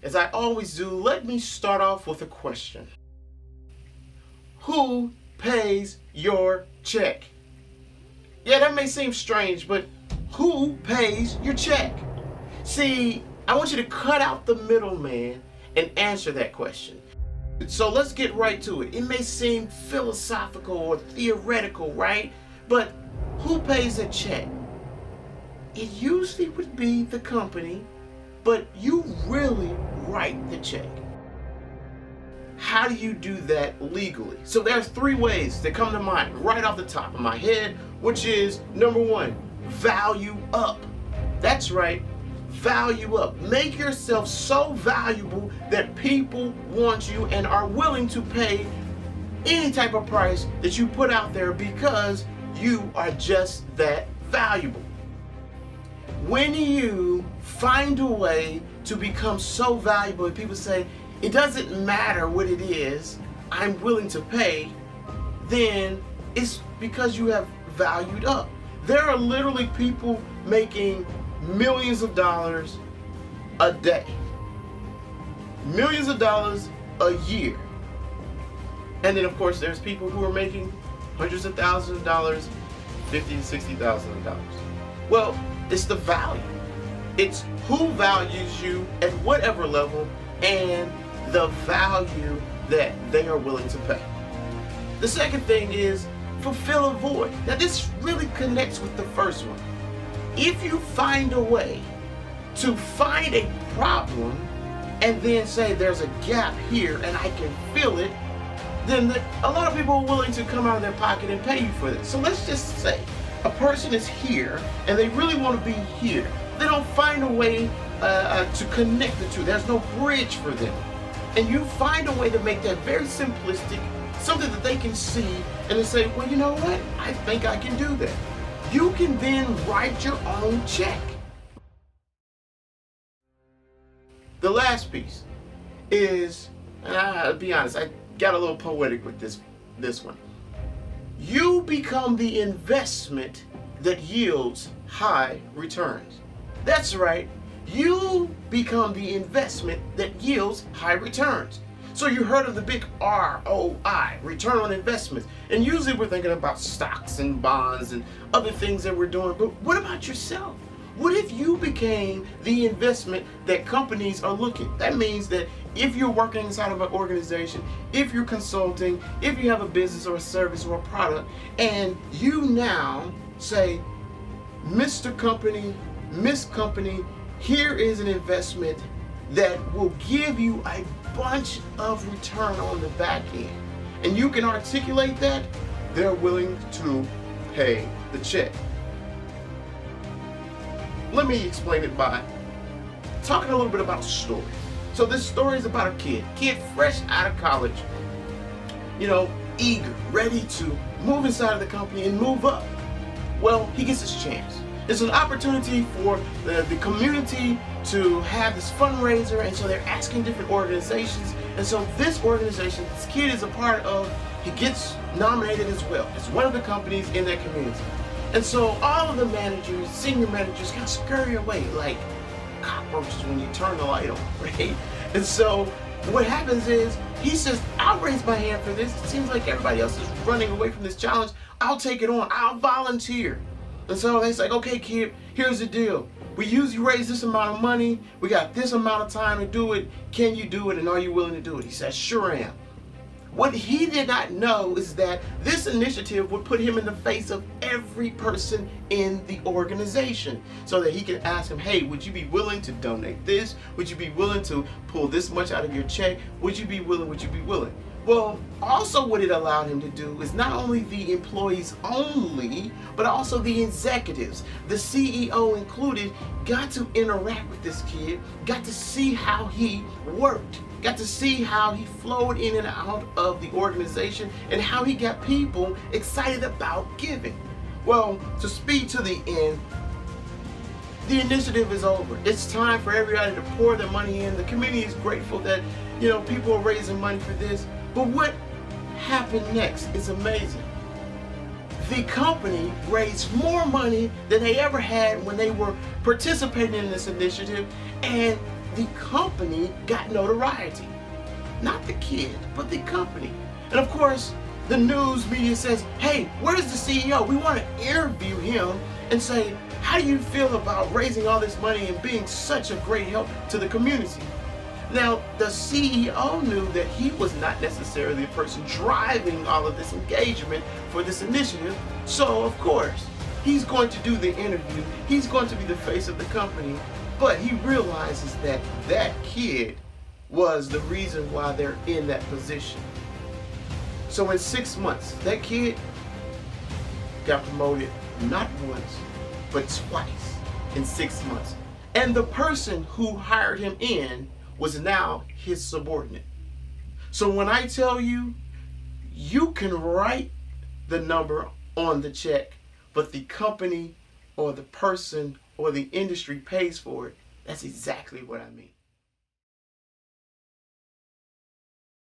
as I always do, let me start off with a question. Who pays your check? Yeah, that may seem strange, but who pays your check? See, I want you to cut out the middleman and answer that question. So let's get right to it. It may seem philosophical or theoretical, right? But who pays a check? It usually would be the company, but you really write the check. How do you do that legally? So there's three ways that come to mind right off the top of my head, which is number one, value up. That's right, value up. Make yourself so valuable that people want you and are willing to pay any type of price that you put out there because you are just that valuable. When you find a way to become so valuable and people say, it doesn't matter what it is, I'm willing to pay, then it's because you have valued up. There are literally people making millions of dollars a day, millions of dollars a year. And then of course there's people who are making hundreds of thousands of dollars, $50,000 to $60,000. Well, it's the value. It's who values you at whatever level and the value that they are willing to pay. The second thing is fulfill a void. Now this really connects with the first one. If you find a way to find a problem and then say there's a gap here and I can fill it, then a lot of people are willing to come out of their pocket and pay you for this. So let's just say a person is here and they really want to be here. They don't find a way to connect the two. There's no bridge for them. And you find a way to make that very simplistic, something that they can see and they say, well, you know what? I think I can do that. You can then write your own check. The last piece is, and I'll be honest, I got a little poetic with this one. You become the investment that yields high returns. That's right. You become the investment that yields high returns. So you heard of the big ROI, return on investment. And usually we're thinking about stocks and bonds and other things that we're doing. But what about yourself? What if you became the investment that companies are looking? That means that if you're working inside of an organization, if you're consulting, if you have a business or a service or a product, and you now say, Mr. Company, Miss Company, here is an investment that will give you a bunch of return on the back end. And you can articulate that, they're willing to pay the check. Let me explain it by talking a little bit about a story. So this story is about a kid fresh out of college, eager, ready to move inside of the company and move up. Well, he gets his chance. It's an opportunity for the community to have this fundraiser, and so they're asking different organizations. And so this organization, this kid is a part of, he gets nominated as well as one of the companies in that community. And so all of the managers, senior managers, kind of scurry away like cockroaches when you turn the light on, right? And so what happens is he says, I'll raise my hand for this. It seems like everybody else is running away from this challenge. I'll take it on. I'll volunteer. And so they say, okay, kid, here's the deal. We usually raise this amount of money. We got this amount of time to do it. Can you do it? And are you willing to do it? He says, sure am. What he did not know is that this initiative would put him in the face of every person in the organization so that he can ask him, hey, would you be willing to donate this? Would you be willing to pull this much out of your check? Would you be willing? Would you be willing? Well, also what it allowed him to do is not only the employees only, but also the executives, the CEO included, got to interact with this kid, got to see how he worked, got to see how he flowed in and out of the organization and how he got people excited about giving. Well, to speed to the end, the initiative is over. It's time for everybody to pour their money in. The community is grateful that, people are raising money for this. But what happened next is amazing. The company raised more money than they ever had when they were participating in this initiative, and the company company got notoriety. Not the kid, but the company. And of course, the news media says, hey, where's the CEO? We want to interview him and say, how do you feel about raising all this money and being such a great help to the community? Now, the CEO knew that he was not necessarily the person driving all of this engagement for this initiative. So, of course, he's going to do the interview. He's going to be the face of the company. But he realizes that that kid was the reason why they're in that position. So in 6 months, that kid got promoted not once, but twice in 6 months. And the person who hired him in was now his subordinate. So when I tell you, you can write the number on the check, but the company or the person or the industry pays for it, that's exactly what I mean.